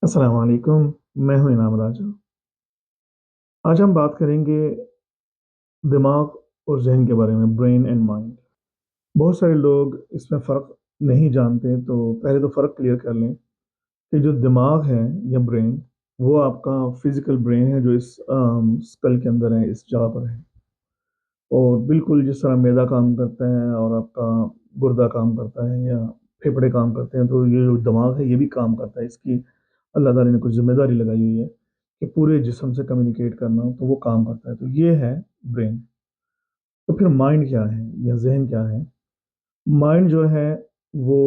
السلام علیکم، میں ہوں انعام راجہ۔ آج ہم بات کریں گے دماغ اور ذہن کے بارے میں، برین اینڈ مائنڈ۔ بہت سارے لوگ اس میں فرق نہیں جانتے، تو پہلے تو فرق کلیئر کر لیں کہ جو دماغ ہے یا برین، وہ آپ کا فزیکل برین ہے جو اس اسکل کے اندر ہے، اس جگہ پر ہے۔ اور بالکل جس طرح معدہ کام کرتا ہے اور آپ کا گردہ کام کرتا ہے یا پھیپھڑے کام کرتے ہیں، تو یہ جو دماغ ہے یہ بھی کام کرتا ہے۔ اس کی اللہ تعالی نے کچھ ذمہ داری لگائی ہوئی ہے کہ پورے جسم سے کمیونیکیٹ کرنا، تو وہ کام کرتا ہے۔ تو یہ ہے برین۔ تو پھر مائنڈ کیا ہے یا ذہن کیا ہے؟ مائنڈ جو ہے وہ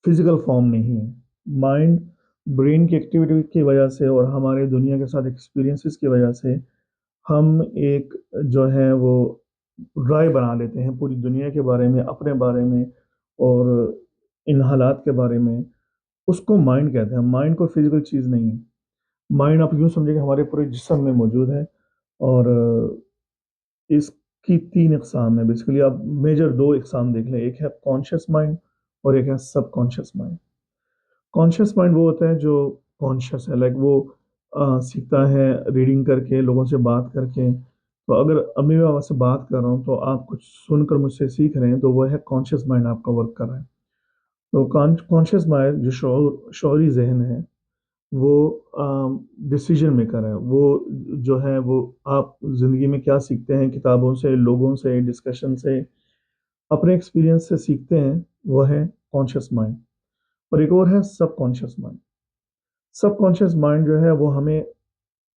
فزیکل فارم نہیں ہے۔ مائنڈ برین کی ایکٹیویٹی کی وجہ سے اور ہمارے دنیا کے ساتھ ایکسپیرینسز کی وجہ سے ہم ایک جو ہے وہ رائے بنا لیتے ہیں پوری دنیا کے بارے میں، اپنے بارے میں اور ان حالات کے بارے میں۔ اس کو مائنڈ کہتے ہیں۔ مائنڈ کوئی فزیکل چیز نہیں ہے۔ مائنڈ آپ یوں سمجھیں کہ ہمارے پورے جسم میں موجود ہے، اور اس کی تین اقسام ہیں۔ بیسیکلی آپ میجر دو اقسام دیکھ لیں، ایک ہے کانشیس مائنڈ اور ایک ہے سب کانشیس مائنڈ۔ کانشیس مائنڈ وہ ہوتا ہے جو کانشیس ہے، لائک وہ سیکھتا ہے ریڈنگ کر کے، لوگوں سے بات کر کے۔ تو اگر امی میں آپ سے بات کر رہا ہوں تو آپ کچھ سن کر مجھ سے سیکھ رہے ہیں، تو وہ ہے کانشیس مائنڈ آپ کا ورک کر رہا ہے۔ تو کانشیس مائنڈ جو شعوری ذہن ہے، وہ ڈسیژن میکر ہے۔ وہ جو ہے وہ آپ زندگی میں کیا سیکھتے ہیں، کتابوں سے، لوگوں سے، ڈسکشن سے، اپنے ایکسپیرینس سے سیکھتے ہیں، وہ ہے کانشیس مائنڈ۔ اور ایک اور ہے سب کانشیس مائنڈ۔ سب کانشیس مائنڈ جو ہے وہ ہمیں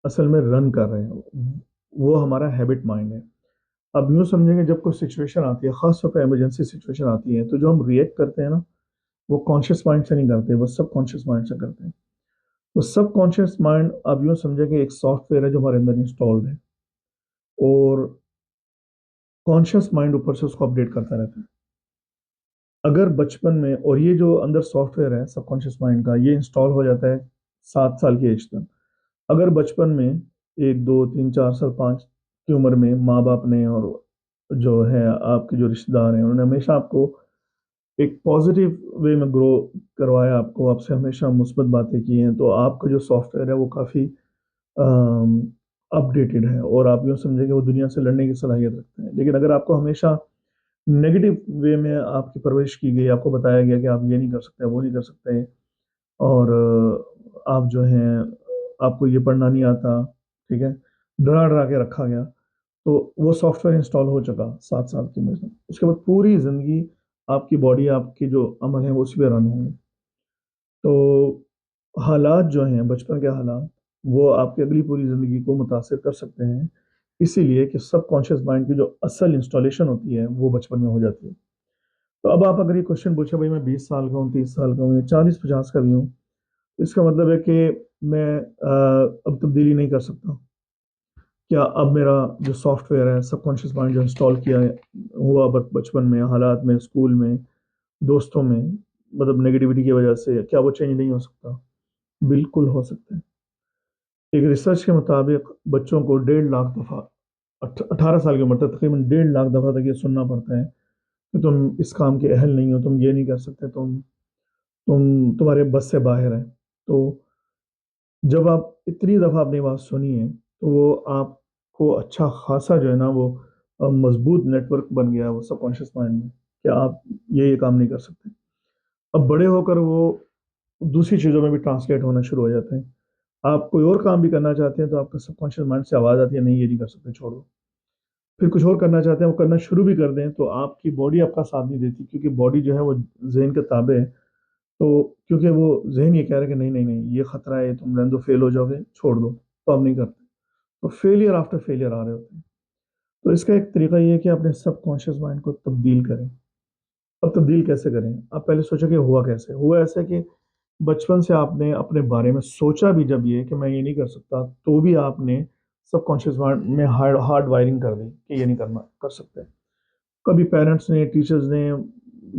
اصل میں رن کر رہے ہیں، وہ ہمارا ہیبٹ مائنڈ ہے۔ اب یوں سمجھیں کہ جب کوئی سچویشن آتی ہے، خاص طور پہ ایمرجنسی سچویشن آتی ہے، تو جو ہم ریئیکٹ کرتے ہیں نا، وہ کانشیس مائنڈ سے نہیں کرتے، وہ سب کانشیس مائنڈ سے کرتے ہیں۔ تو سب کانشیس مائنڈ آپ یوں سمجھیں کہ ایک سافٹ ویئر ہے جو ہمارے اندر انسٹالڈ ہے، اور کانشیس مائنڈ اوپر سے اس کو اپڈیٹ کرتا رہتا ہے۔ اگر بچپن میں، اور یہ جو اندر سافٹ ویئر ہے سب کانشیس مائنڈ کا، یہ انسٹال ہو جاتا ہے 7 سال کی ایج تک۔ اگر بچپن میں 1 2 3 4 سال 5 کی عمر میں ماں باپ نے اور جو ہے آپ کے جو رشتے دار ہیں، انہوں نے ہمیشہ آپ کو ایک پازیٹیو وے میں گرو کروایا، آپ سے ہمیشہ مثبت باتیں کی ہیں، تو آپ کا جو سافٹ ویئر ہے وہ کافی اپ ڈیٹڈ ہے، اور آپ یوں سمجھیں کہ وہ دنیا سے لڑنے کی صلاحیت رکھتے ہیں۔ لیکن اگر آپ کو ہمیشہ نیگیٹو وے میں آپ کی پرورش کی گئی، آپ کو بتایا گیا کہ آپ یہ نہیں کر سکتے، وہ نہیں کر سکتے، اور آپ جو ہیں آپ کو یہ پڑھنا نہیں آتا، ٹھیک ہے، ڈرا ڈرا کے رکھا گیا، تو وہ سافٹ ویئر انسٹال ہو چکا 7 سال کی عمر میں۔ اس کے بعد پوری زندگی آپ کی باڈی، آپ کی جو عمل ہے وہ اسی پہ رن ہوں گے۔ تو حالات جو ہیں بچپن کے حالات، وہ آپ کی اگلی پوری زندگی کو متاثر کر سکتے ہیں، اسی لیے کہ سب کانشیس مائنڈ کی جو اصل انسٹالیشن ہوتی ہے وہ بچپن میں ہو جاتی ہے۔ تو اب آپ اگر یہ کوشچن پوچھیں بھائی میں 20 سال کا ہوں، 30 سال کا ہوں یا 40 50 کا بھی ہوں، اس کا مطلب ہے کہ میں اب تبدیلی نہیں کر سکتا؟ کیا اب میرا جو سافٹ ویئر ہے سب کانشیس مائنڈ جو انسٹال کیا ہے ہوا بچپن میں، حالات میں، اسکول میں، دوستوں میں، مطلب نیگیٹیوٹی کی وجہ سے، کیا وہ چینج نہیں ہو سکتا؟ بالکل ہو سکتا ہے۔ ایک ریسرچ کے مطابق بچوں کو 1.5 لاکھ دفعہ، 18 سال کی عمر تک تقریباً 1.5 لاکھ دفعہ تک یہ سننا پڑتا ہے کہ تم اس کام کے اہل نہیں ہو، تم یہ نہیں کر سکتے، تمہارے بس سے باہر ہے۔ تو جب آپ اتنی دفعہ اپنی بات سنی ہے، تو وہ آپ کو اچھا خاصا جو ہے نا وہ مضبوط نیٹ ورک بن گیا ہے وہ سب کانشیس مائنڈ میں، کہ آپ یہ کام نہیں کر سکتے۔ اب بڑے ہو کر وہ دوسری چیزوں میں بھی ٹرانسلیٹ ہونا شروع ہو جاتے ہیں۔ آپ کوئی اور کام بھی کرنا چاہتے ہیں تو آپ کا سب کانشیس مائنڈ سے آواز آتی ہے، نہیں یہ نہیں کر سکتے، چھوڑو۔ پھر کچھ اور کرنا چاہتے ہیں، وہ کرنا شروع بھی کر دیں، تو آپ کی باڈی آپ کا ساتھ نہیں دیتی، کیونکہ باڈی جو ہے وہ ذہن کے تابع ہے۔ تو کیونکہ وہ ذہن یہ کہہ رہا ہے کہ نہیں نہیں نہیں یہ خطرہ ہے، تم رہنے دو، فیل ہو جاؤ گے، چھوڑ دو، تو آپ نہیں کرتے۔ تو فیلئر آفٹر فیلئر آ رہے ہوتے ہیں۔ تو اس کا ایک طریقہ یہ ہے کہ اپنے سب کانشیس مائنڈ کو تبدیل کریں۔ اب تبدیل کیسے کریں؟ آپ پہلے سوچو کہ ہوا کیسے؟ ہوا ایسا کہ بچپن سے آپ نے اپنے بارے میں سوچا بھی جب یہ کہ میں یہ نہیں کر سکتا، تو بھی آپ نے سب کانشیس مائنڈ میں ہارڈ وائرنگ کر دی کہ یہ نہیں کرنا کر سکتے۔ کبھی پیرنٹس نے، ٹیچرز نے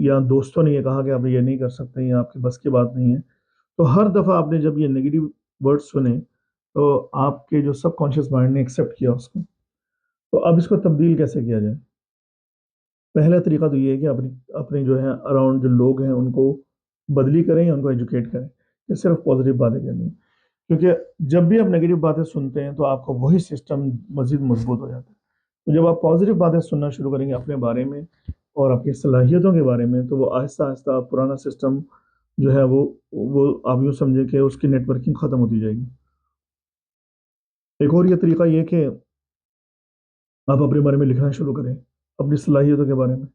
یا دوستوں نے یہ کہا کہ آپ یہ نہیں کر سکتے، یہ آپ کی بس کی بات نہیں ہے، تو ہر دفعہ آپ نے جب یہ نیگیٹو ورڈ سنے، تو آپ کے جو سب کانشیس مائنڈ نے ایکسیپٹ کیا اس کو۔ تو اب اس کو تبدیل کیسے کیا جائے؟ پہلا طریقہ تو یہ ہے کہ اپنے جو ہے اراؤنڈ جو لوگ ہیں ان کو بدلی کریں یا ان کو ایجوکیٹ کریں۔ کہ صرف پازیٹیو باتیں کرنی ہے، کیونکہ جب بھی آپ نیگیٹو باتیں سنتے ہیں تو آپ کا وہی سسٹم مزید مضبوط ہو جاتا ہے۔ تو جب آپ پازیٹیو باتیں سننا شروع کریں گے اپنے بارے میں اور اپنی صلاحیتوں کے بارے میں، تو وہ آہستہ آہستہ پرانا سسٹم جو ہے وہ آپ یوں سمجھیں کہ اس کی نیٹ ورکنگ ختم ہوتی جائے گی۔ ایک اور یہ طریقہ یہ کہ آپ اپنے بارے میں لکھنا شروع کریں، اپنی صلاحیتوں کے بارے میں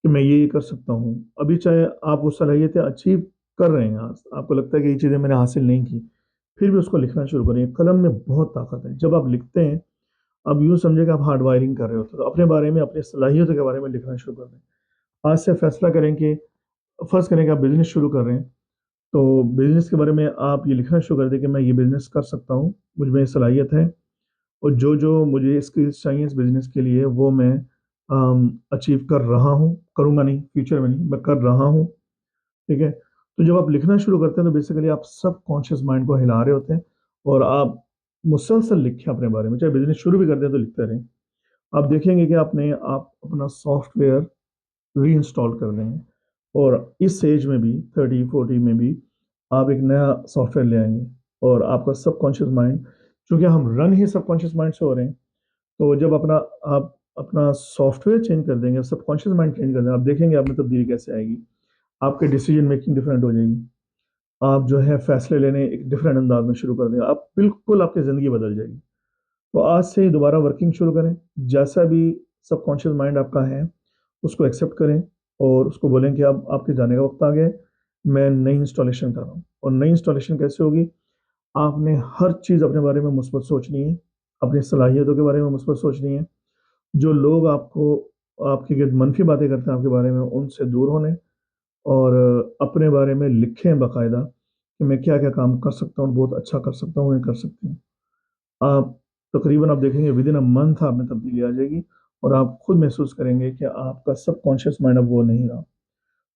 کہ میں یہ کر سکتا ہوں۔ ابھی چاہے آپ وہ صلاحیتیں اچیو کر رہے ہیں، آپ کو لگتا ہے کہ یہ چیزیں میں نے حاصل نہیں کی، پھر بھی اس کو لکھنا شروع کریں۔ قلم میں بہت طاقت ہے، جب آپ لکھتے ہیں اب یوں سمجھے کہ آپ ہارڈ وائرنگ کر رہے ہوتے ہیں، تو اپنے بارے میں اپنی صلاحیتوں کے بارے میں لکھنا شروع کر دیں۔ آج سے فیصلہ کریں کہ فرض کریں کہ آپ بزنس شروع کر رہے ہیں، تو بزنس کے بارے میں آپ یہ لکھنا شروع کر دیں کہ میں یہ بزنس کر سکتا ہوں، مجھ میں یہ صلاحیت ہے، اور جو مجھے اسکلس چاہیے اس بزنس کے لیے وہ میں اچیو کر رہا ہوں، کروں گا نہیں فیوچر میں، نہیں میں کر رہا ہوں، ٹھیک ہے۔ تو جب آپ لکھنا شروع کرتے ہیں تو بیسیکلی آپ سب کانشیس مائنڈ کو ہلا رہے ہوتے ہیں، اور آپ مسلسل لکھیں اپنے بارے میں، چاہے بزنس شروع بھی کرتے ہیں تو لکھتے رہیں۔ آپ دیکھیں گے کہ آپ اپنا سافٹ ویئر ری انسٹال کر دیں گے، اور اس ایج میں بھی 30 40 میں بھی آپ ایک نیا سافٹ ویئر لے آئیں گے، اور آپ کا سب کانشیس مائنڈ، چونکہ ہم رن ہی سب کانشیس مائنڈ سے ہو رہے ہیں، تو جب آپ اپنا سافٹ ویئر چینج کر دیں گے، سب کانشیس مائنڈ چینج کر دیں گے، آپ دیکھیں گے آپ میں تبدیلی کیسے آئے گی۔ آپ کے ڈیسیجن میکنگ ڈفرینٹ ہو جائے گی، آپ جو ہے فیصلے لینے ایک ڈفرینٹ انداز میں شروع کر دیں گے، آپ کی زندگی بدل جائے گی۔ تو آج سے ہی دوبارہ ورکنگ شروع کریں، جیسا بھی سب کانشیس مائنڈ آپ کا ہے اس کو ایکسیپٹ کریں، اور اس کو بولیں کہ اب آپ کے جانے کا وقت آ گیا ہے، میں نئی انسٹالیشن کر رہا ہوں۔ اور نئی انسٹالیشن کیسے ہوگی؟ آپ نے ہر چیز اپنے بارے میں مثبت سوچنی ہے، اپنی صلاحیتوں کے بارے میں مثبت سوچنی ہے، جو لوگ آپ کے گرد منفی باتیں کرتے ہیں آپ کے بارے میں ان سے دور ہونے، اور اپنے بارے میں لکھیں باقاعدہ کہ میں کیا کیا کام کر سکتا ہوں، بہت اچھا کر سکتا ہوں، یہ کر سکتی ہوں۔ آپ تقریباً آپ دیکھیں گے ود ان اے منتھ آپ میں تبدیلی آ جائے گی، اور آپ خود محسوس کریں گے کہ آپ کا سب کانشیس مائنڈ اب وہ نہیں رہا۔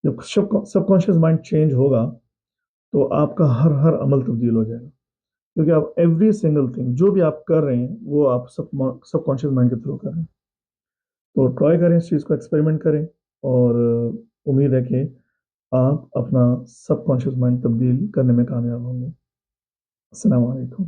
جب سب کانشیس مائنڈ چینج ہوگا تو آپ کا ہر عمل تبدیل ہو جائے گا، کیونکہ آپ ایوری سنگل تھنگ جو بھی آپ کر رہے ہیں وہ آپ سب کانشیس مائنڈ کے تھرو کر رہے ہیں۔ تو ٹرائی کریں، اس چیز کو ایکسپیریمنٹ کریں، اور امید ہے کہ آپ اپنا سب کانشیس مائنڈ تبدیل کرنے میں کامیاب ہوں گے۔ السلام علیکم۔